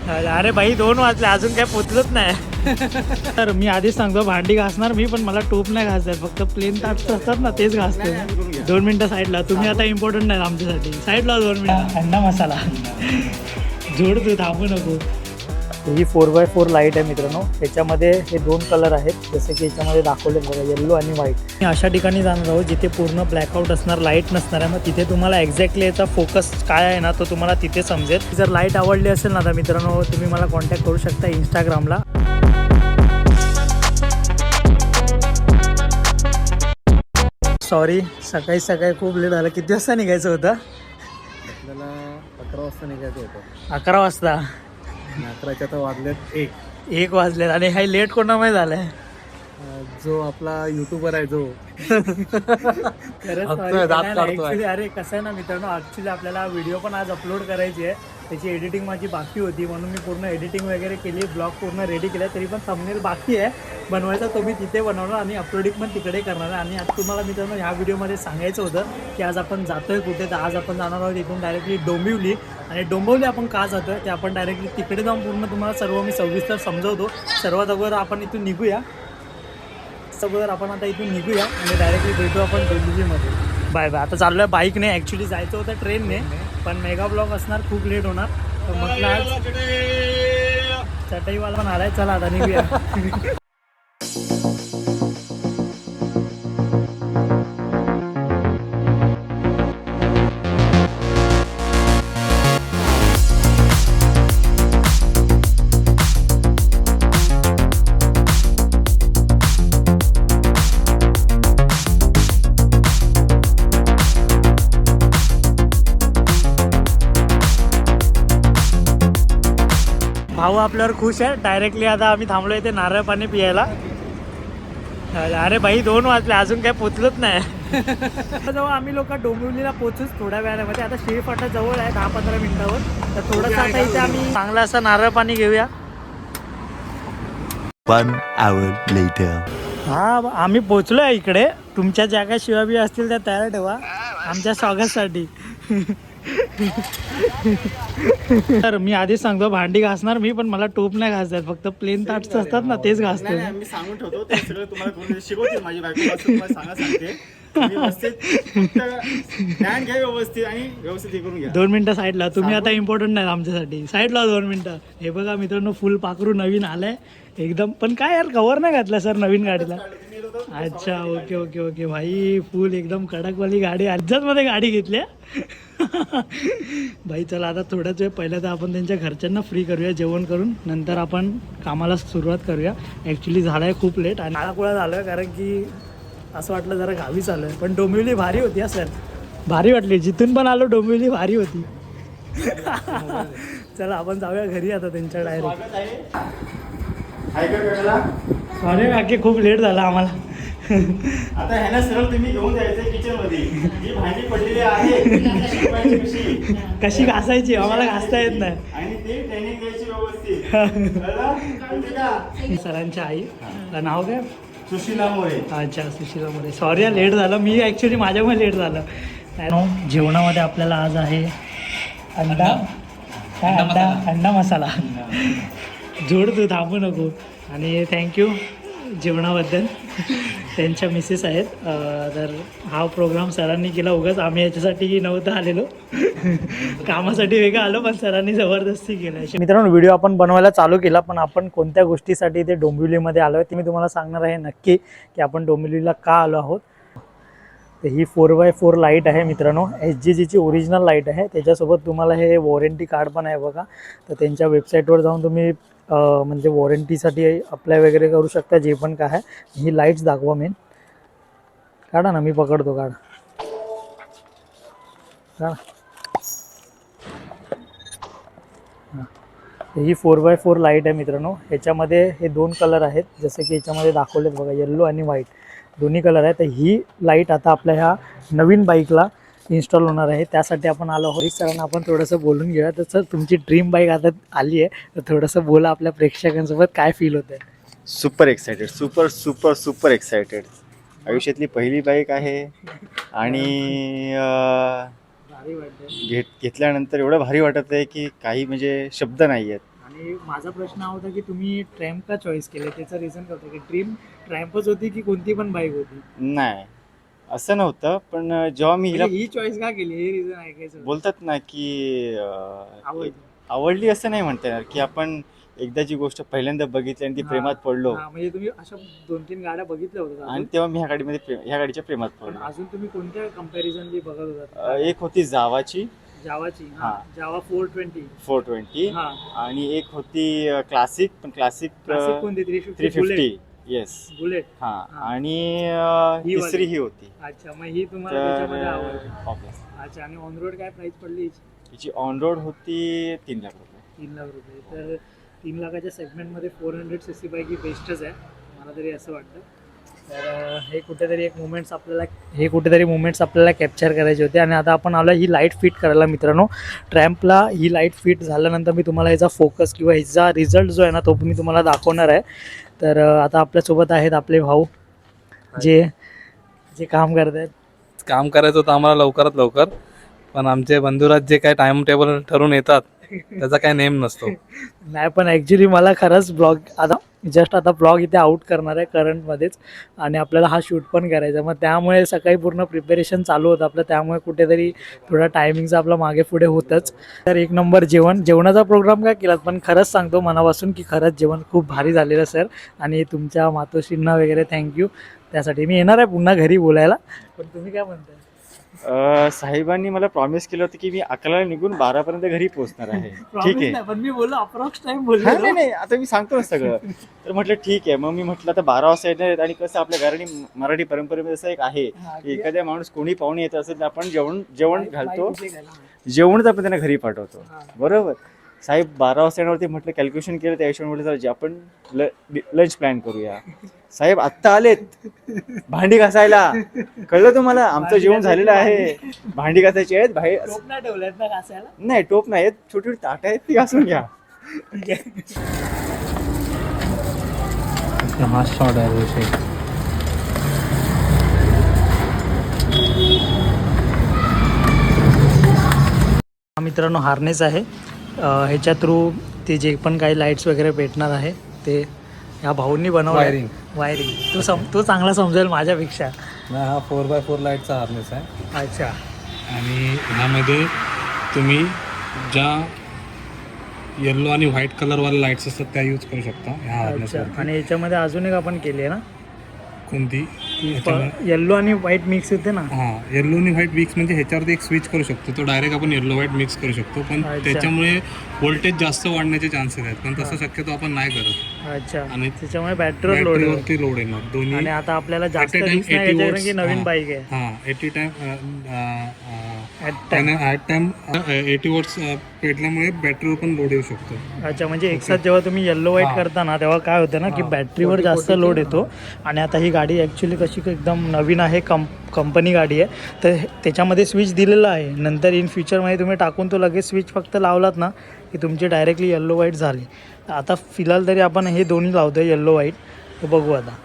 अरे भाई 2 वाजले अजून काय पोचलंच नाही. तर मी आधीच सांगतो भांडी घासणार मी, पण मला टोप नाही घासतात, फक्त प्लेन ताट असतात ना तेच घासते. 2 मिनिटं साईडला. तुम्ही आता इम्पॉर्टंट नाही आमच्यासाठी. साईडला 2 मिनिटं. अंडा मसाला जोड, तू थांबू नको. ही 4x4 लाईट आहे मित्रांनो. त्याच्यामध्ये हे 2 कलर आहेत जसे की याच्यामध्ये दाखवले बघा, येल्लो आणि व्हाईट. मी अशा ठिकाणी जाणार आहोत जिथे पूर्ण ब्लॅकआउट असणार, लाईट नसणार आहे. मग तिथे तुम्हाला एक्झॅक्टली याचा फोकस काय आहे ना तो तुम्हाला तिथे समजेल. जर लाईट आवडली असेल ना तर मित्रांनो तुम्ही मला कॉन्टॅक्ट करू शकता इंस्टाग्रामला. सॉरी सकाळी सकाळी खूप लेट झालं. किती वाजता निघायचं होतं? आपल्याला 11 वाजता निघायचं होतं. 11 वाजता. 11च्या तर वाजलेत 1 वाजलेत. आणि हा लेट कोणामुळे झालाय? जो आपला युट्यूबर आहे जो खरंच हसतोय, दात काढतोय. ॲक्च्युली अरे कसं आहे ना मित्रांनो, ॲक्च्युली आपल्याला व्हिडिओ पण आज अपलोड करायची आहे. त्याची एडिटिंग माझी बाकी होती म्हणून मी पूर्ण एडिटिंग वगैरे केली, ब्लॉग पूर्ण रेडी केला. तरी पण थंबनेल बाकी आहे बनवायचा, तो मी तिथे बनवणार आणि अपलोडिंग पण तिकडे करणार आहे. आणि आज तुम्हाला मित्रांनो ह्या व्हिडिओमध्ये सांगायचं होतं की आज आपण जातोय कुठे. तर आज आपण जाणार आहोत इथून डायरेक्टली डोंबिवली. आणि डोंबिवली आपण का जातोय ते आपण डायरेक्टली तिकडे जाऊन पूर्ण तुम्हाला सर्व मी सविस्तर समजवतो. सर्वात अगोदर आपण इथून निघूया. आपण आता इथून निघूया आणि डायरेक्टली भेटू आपण डोंबिवलीमध्ये. Bye bye. आता चाललो आहे बाईकने. ॲक्च्युली जायचं होतं ट्रेनने, पण मेगा ब्लॉग असणार, खूप लेट होणार. तर म्हटलं आज चटईवाला पण आलाय. चला आता निघूया. भाऊ आपल्यावर खुश आहे. डायरेक्टली आता आम्ही थांबलो इथे नारळ पाणी पियायला. अरे भाई 2 वाजले अजून काय पोचलंच नाही. जेव्हा आम्ही लोक डोंबिवलीला पोचूच थोड्या वेळामध्ये. आता शिळफाटा जवळ आहे 10-15 मिनिटावर. तर थोडंसं आता इथे आम्ही चांगला असं नारळ पाणी घेऊया. 1 hour later. हा आम्ही पोचलोय इकडे. तुमच्या ज्या काय शिवा बिवा असतील त्या तयार ठेवा आमच्या स्वागतासाठी. तर मी आधीच सांगतो भांडी घासणार मी, पण मला टोप नाही घासतात, फक्त प्लेन ताट असतात ना तेच घासते. मी सांगून ठेवतो ते सगळं तुम्हाला करून शिकवतील माझी बायको. असं तुम्हाला सांगते व्यवस्थित आणि व्यवस्थित हे करून घ्या. 2 मिनिटं साईडला. तुम्ही आता इम्पॉर्टंट नाही आमच्यासाठी. साईडला 2 मिनिटं. हे बघा मित्रांनो फुल पाखरू नवीन आलंय एकदम. पण काय यार कव्हर नाही घातला सर नवीन गाडीला. अच्छा ओके ओके ओके भाई. फुल एकदम कडकवाली गाडी. अर्जतमध्ये गाडी घेतली भाई. चला आता थोड्याच वेळ पहिल्या तर आपण त्यांच्या घरच्यांना फ्री करूया जेवण करून, नंतर आपण कामाला सुरुवात करूया. ॲक्च्युली झालं आहे खूप लेट आणि नाळाकुळा झालं आहे, कारण की असं वाटलं जरा गावी चालू आहे. पण डोंबिवली भारी होती हा सर, भारी वाटली. जिथून पण आलो डोंबिवली भारी होती. चला आपण जाऊया घरी आता त्यांच्या डायरेक्ट. सॉरी काकी खूप लेट झाला आम्हाला. आता ह्याला सरळ तुम्ही घेऊन जायचं किचन मध्ये. ही भांडी पडलेली आहे कशी घासायची आम्हाला घासता येत नाही. आणि ते ट्रेनिंग द्यायची व्यवस्थित. सरांच्या आई नाव काय? सुशीला मोरे. अच्छा सुशीला मोरे. सॉरी लेट झालं. मी ॲक्च्युली माझ्यामुळे लेट झालं. जेवणामध्ये आपल्याला आज आहे अंडा मसाला. जोड, तू थांबू नको. आणि थँक्यू जेवणाबद्दल. त्यांच्या मिसेस आहेत. तर हा प्रोग्राम सरांनी केला. उगाच आम्ही याच्यासाठी नव्हतं आलेलो, कामासाठी वेगळं आलो, पण सरांनी जबरदस्ती केलं. मित्रांनो व्हिडिओ आपण बनवायला चालू केला, पण आपण कोणत्या गोष्टीसाठी इथे डोंबिवलीमध्ये आलो आहे ते मी तुम्हाला सांगणार आहे नक्की की आपण डोंबिवलीला का आलो आहोत. तर ही 4x4 लाईट आहे मित्रांनो. HGGची ओरिजिनल लाईट आहे. त्याच्यासोबत तुम्हाला हे वॉरंटी कार्ड पण आहे बघा. तर त्यांच्या वेबसाईटवर जाऊन तुम्ही म्हणजे वॉरंटीसाठी अप्लाय वगैरे करू शकता. जे पण काय आहे ही लाईट्स दाखवा मेन. काढा ना, मी पकडतो. काढा. ही 4x4 लाईट आहे मित्रांनो. ह्याच्यामध्ये हे 2 कलर आहेत जसे की याच्यामध्ये दाखवलेत बघा, येल्लो आणि व्हाईट दोन्ही कलर आहे. तर ही लाईट आता आपल्या ह्या नवीन बाईकला इन्स्टॉल होणार आहे. त्यासाठी आपण आलो आहोत. सरांना आपण थोडंसं बोलून घेऊया. तर सर तुमची ड्रीम बाईक आता आली आहे, तर थोडंसं बोला आपल्या प्रेक्षकांसोबत, काय फील होतं आहे? Super excited. Super super super excited. आयुष्यातली पहिली बाईक आहे आणि घेतल्यानंतर एवढं भारी वाटत आहे की काही म्हणजे शब्द नाही आहेत. आणि माझा प्रश्न हा होता की तुम्ही ट्रॅम्प का चॉईस केलं, त्याचं रिझन काय होतं की ड्रीम ट्रॅम्पच होती की कोणती पण बाईक होती? नाही असं नव्हतं, पण जेव्हा मी हिला म्हणजे ही चॉईस का केली हे रिझन ऐकायचं होतं. बोलतात ना की आवडली. आवडली असं नाही म्हणता येणार, की आपण एकदा जी गोष्ट पहिल्यांदा बघितली आणि ती प्रेमात पडलो, हा, म्हणजे तुम्ही अशा 2-3 गाड्या बघितल्या होत्या आणि अजून? तेव्हा मी ह्या गाडीच्या प्रेमात पण पडलो. अजून तुम्ही कोणत्या कंपॅरिझनली बघत होता? एक होती जावाची जावाची, हा. जावा 420. 420 हा. आणि एक होती क्लासिक, पण क्लासिक Classic कोणती? 350 350. येस. बुलेट. हा. हा. आणि ही वाली. तिसरी ही होती. अच्छा, मग ही तुम्हाला त्याच्यामध्ये आवडली. ऑब्वियस अच्छा, आणि ऑन रोड काय प्राइस पडली हिची? हिची ऑन रोड होती 3 लाख रुपये. 3 लाख रुपये. तर 3 लाखाच्या सेगमेंटमध्ये 400cc पैकी बेस्टच आहे, मला तरी असं वाटतं. तर हे कुठेतरी मुमेंट्स आपल्याला कॅप्चर करायचे होते. आणि आता आपण आलो ही लाईट फिट करायला मित्रांनो. ट्रॅम्पला ही लाईट फिट झाल्यानंतर मी तुम्हाला ह्याचा फोकस किंवा ह्याचा रिझल्ट जो आहे ना तो मी तुम्हाला दाखवणार आहे. तर आता आपल्यासोबत आहेत आपले भाऊ जे काम करत आहेत. काम करायचं होतं आम्हाला लवकरात लवकर, पण आमचे बंधुराज जे काय टाइम टेबल ठरवून येतात त्याचा काय नेम नसतो. नाही, पण ॲक्च्युली मला खरंच आता ब्लॉग इथे आउट करणार आहे करंटमध्येच, आणि आपल्याला हा शूट पण करायचा आहे. मग त्यामुळे सकाळी पूर्ण प्रिपरेशन चालू होतं आपलं, त्यामुळे कुठेतरी थोडा टायमिंगचा आपला मागे पुढे होतंच. तर एक नंबर जेवणाचा प्रोग्राम काय केलात, पण खरंच सांगतो मनापासून की खरंच जेवण खूप भारी झालेलं सर. आणि तुमच्या मातोश्रींना वगैरे थँक्यू त्यासाठी. मी येणार आहे पुन्हा घरी बोलायला, पण तुम्ही काय म्हणताय? साहेबांनी मला प्रॉमिस केलं होतं की मी 11ला निघून 12पर्यंत घरी पोहोचणार आहे. ठीक आहे. पण मी बोललो अप्रॉक्स टाइम हा, बोललो. नाही आता मी सांगतो ना सगळं. तर म्हटलं ठीक आहे. मग मी म्हटलं आता 12 वाजता येणार आहेत, आणि कसं आपल्या घराने मराठी परंपरेमध्ये असं एक आहे की एखाद्या माणूस कोणी पाहुणे येत असेल तर आपण जेवण घालतो, जेवणच आपण त्यांना घरी पाठवतो. बरोबर. साहेब 12 वाजता येणार होते, म्हटलं कॅल्क्युलेशन केलं त्या हिशोबाने म्हटलं चला आपण लंच प्लॅन करूया. साहेब आत्ता आलेत भांडी घासायला. कळलं तुम्हाला, आमचं जेवण झालेलं आहे. भांडी घासायची आहेत बाहेर. टोप नाही ठेवल्यात ना घासायला? नाही, टोप नाही आहेत, छोटी छोटी ताट आहेत, ती घासून घ्या. हा शॉट आहे. मित्रांनो हार्नेस आहे, ह्याच्या थ्रू ते जे पण काही लाईट्स वगैरे भेटणार आहे ते ह्या भाऊंनी बनवलं. वायरिंग तू चांगला समजेल माझ्यापेक्षा. हा 4x4 लाईटचा हार्नेस आहे. अच्छा. आणि ह्यामध्ये तुम्ही ज्या येल्लो आणि व्हाईट कलरवाले लाईट्स असतात त्या यूज करू शकता ह्या अच्छा. हार्नेसवरती. आणि याच्यामध्ये अजून एक आपण केली आहे ना, कोणती? येल्लो आणि व्हाईट मिक्स होते ना. हां, येल्लो आणि व्हाईट मिक्स म्हणजे ह्याच्यावरती एक स्विच करू शकतो, तो डायरेक्ट आपण येल्लो व्हाईट मिक्स करू शकतो, पण अच्छा. त्याच्यामुळे व्होल्टेज जास्त वाढण्याचे चान्सेस आहेत, पण तसं शक्यतो आपण नाही करत. अच्छा. आणि त्याच्यामुळे बॅटरीवर लोड आहे. बॅटरीवरती लोड येणार दोन्ही. आणि आता आपल्याला जास्त at a time रिस्क नाही 80 याच्याकडे watts. की नवीन हां. बाईक आहे. हां, 80 time At time. At time 80 watts पेटल्यामुळे बॅटरीवर पण लोड येऊ शकतो. अच्छा, म्हणजे एकसाथ जेव्हा तुम्ही येल्लो व्हाईट हां. करता ना तेव्हा काय होतं ना की हां. बॅटरीवर जास्त लोड येतो. आणि आता ही गाडी ॲक्च्युली कशी एकदम नवीन आहे, कंपनी गाडी आहे, तर त्याच्यामध्ये स्विच दिलेलं आहे. नंतर इन फ्युचरमध्ये तुम्ही टाकून तो लगेच स्विच फक्त लावलात ना की तुमची डायरेक्टली येल्लो व्हाईट झाली. आता फिलहाल तरी आपण हे दोन्ही लावतो आहे येल्लो व्हाईट, तर बघू आता.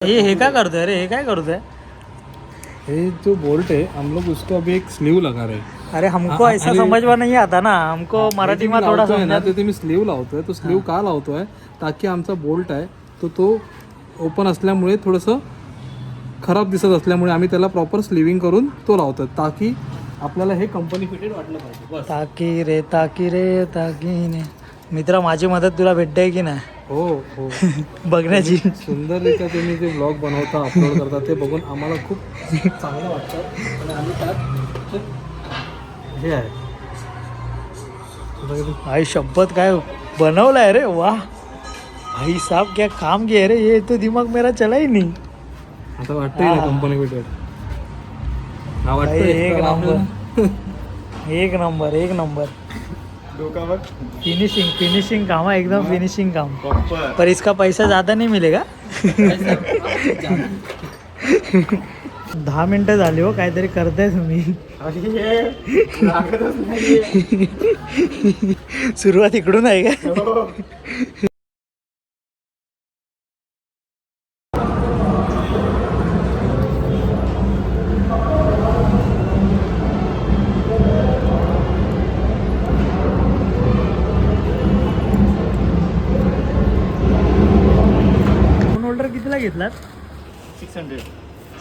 हे काय करतोय रे, हे काय करतोय? हे जो बोल्ट है हम लोग उसको अभी एक स्लीव लगा रहे हैं. अरे हमको हाँ, ऐसा अरे- समझ में नहीं आता ना, हमको मराठी में थोडा लावतोय ना, समजा. ते मी स्लीव लावतोय. तो स्लीव का लावतोय, ताकी आमचा बोल्ट आहे तो ओपन असल्यामुळे थोडंसं खराब दिसत असल्यामुळे आम्ही त्याला प्रॉपर स्लीविंग करून तो लावतो, ताकी आपल्याला हे कंपनी फिटेड वाटलं पाहिजे. बस. ताकी ने. मित्रा माझी मदत तुला भेटते की नाही हो हो. बघण्याची? सुंदररित्या तुम्ही जे ब्लॉग बनवता, अपलोड करता, ते बघून आम्हाला खूप चांगलं वाटतं. आणि आम्ही त्यात हे आहे भाई शपथ काय बनवलाय रे, वाह भाई साहब क्या काम किया रे, ये तो दिमाग मेरा चला ही नहीं. आता वाटतंय ना कंपनी फिटेड. हा वाटतं एक नंबर डोकावर फिनिशिंग काम है, एकदम फिनिशिंग काम. प्रॉपर. पर इसका पैसा ज़्यादा नहीं मिलेगा. 10 मिनटं झाली हो, काहीतरी करताय तुम्ही. सुरुवात इकडून आहे का? फोन होल्डर कितीला घेतलात?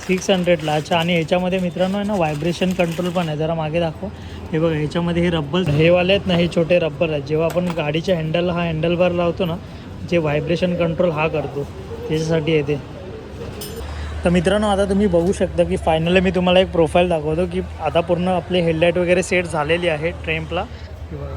600ला. अच्छा. आणि ह्याच्यामध्ये मित्रांनो आहे ना व्हायब्रेशन कंट्रोल पण आहे. जरा मागे दाखव. हे बघा, ह्याच्यामध्ये हे रब्बर, हे वाले आहेत ना, हे छोटे रब्बर आहेत. जेव्हा आपण गाडीच्या हँडलला हा हँडल बार लावतो ना, जे व्हायब्रेशन कंट्रोल हा करतो, त्याच्यासाठी येते. तर मित्रांनो, आता तुम्ही बघू शकता की फायनली मी तुम्हाला एक प्रोफाईल दाखवतो की आता पूर्ण आपले हेडलाईट वगैरे सेट झालेली आहे ट्रेम्पला. हे बघा.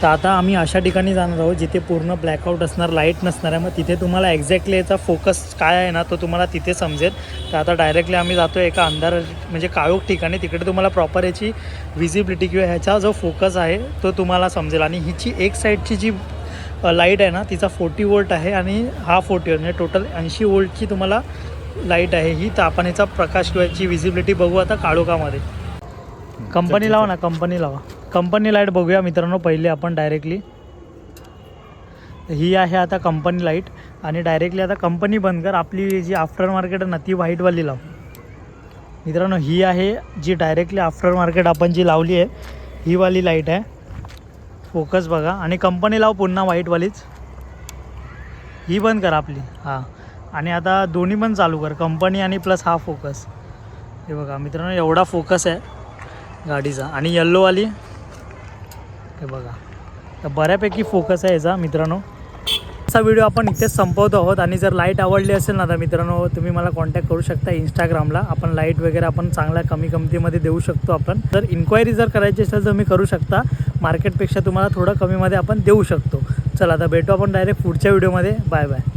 तर आता आम्ही अशा ठिकाणी जाणार आहोत जिथे पूर्ण ब्लॅकआउट असणार, लाईट नसणार आहे. मग तिथे तुम्हाला एक्झॅक्टली याचा फोकस काय आहे ना, तो तुम्हाला तिथे समजेल. तर आता डायरेक्टली आम्ही जातो एका अंधार म्हणजे काळोख ठिकाणी. तिकडे तुम्हाला प्रॉपर याची विजिबिलिटी किंवा ह्याचा जो फोकस आहे तो तुम्हाला समजेल. आणि हिची एक साईडची जी लाईट आहे ना, तिचा 40 वोल्ट आहे आणि हा 40 वोल्ट म्हणजे टोटल 80 वोल्टची तुम्हाला लाईट आहे ही. तर आपण याचा प्रकाश किंवा याची विजिबिलिटी बघू आता काळोखामध्ये. कंपनी लावा ना, कंपनी लावा. कंपनी लाईट बघूया मित्रांनो पहिले आपण डायरेक्टली. ही आहे आता कंपनी लाईट. आणि डायरेक्टली आता कंपनी बंद कर. आपली जी आफ्टर मार्केट आहे ना, ती व्हाईटवाली लाव. मित्रांनो, ही आहे जी डायरेक्टली आफ्टर मार्केट आपण जी लावली आहे, ही वाली लाईट आहे. फोकस बघा. आणि कंपनी लाव पुन्हा व्हाईटवालीच. ही बंद कर आपली. हां. आणि आता दोन्ही पण चालू कर, कंपनी आणि प्लस हा फोकस. हे बघा मित्रांनो, एवढा फोकस आहे गाडीचा. आणि येल्लोवाली हे बघा. तर बऱ्यापैकी फोकस आहे याचा मित्रांनो. असा व्हिडिओ आपण इथेच संपवतो आहोत. आणि जर लाईट आवडली असेल ना, तर मित्रांनो तुम्ही मला कॉन्टॅक्ट करू शकता इंस्टाग्रामला. आपण लाईट वगैरे आपण चांगल्या कमी किमतीमध्ये देऊ शकतो आपण. जर इन्क्वायरी जर करायची असेल तर मी करू शकता. मार्केटपेक्षा तुम्हाला थोडं कमीमध्ये आपण देऊ शकतो. चला आता भेटू आपण डायरेक्ट पुढच्या व्हिडिओमध्ये. Bye bye.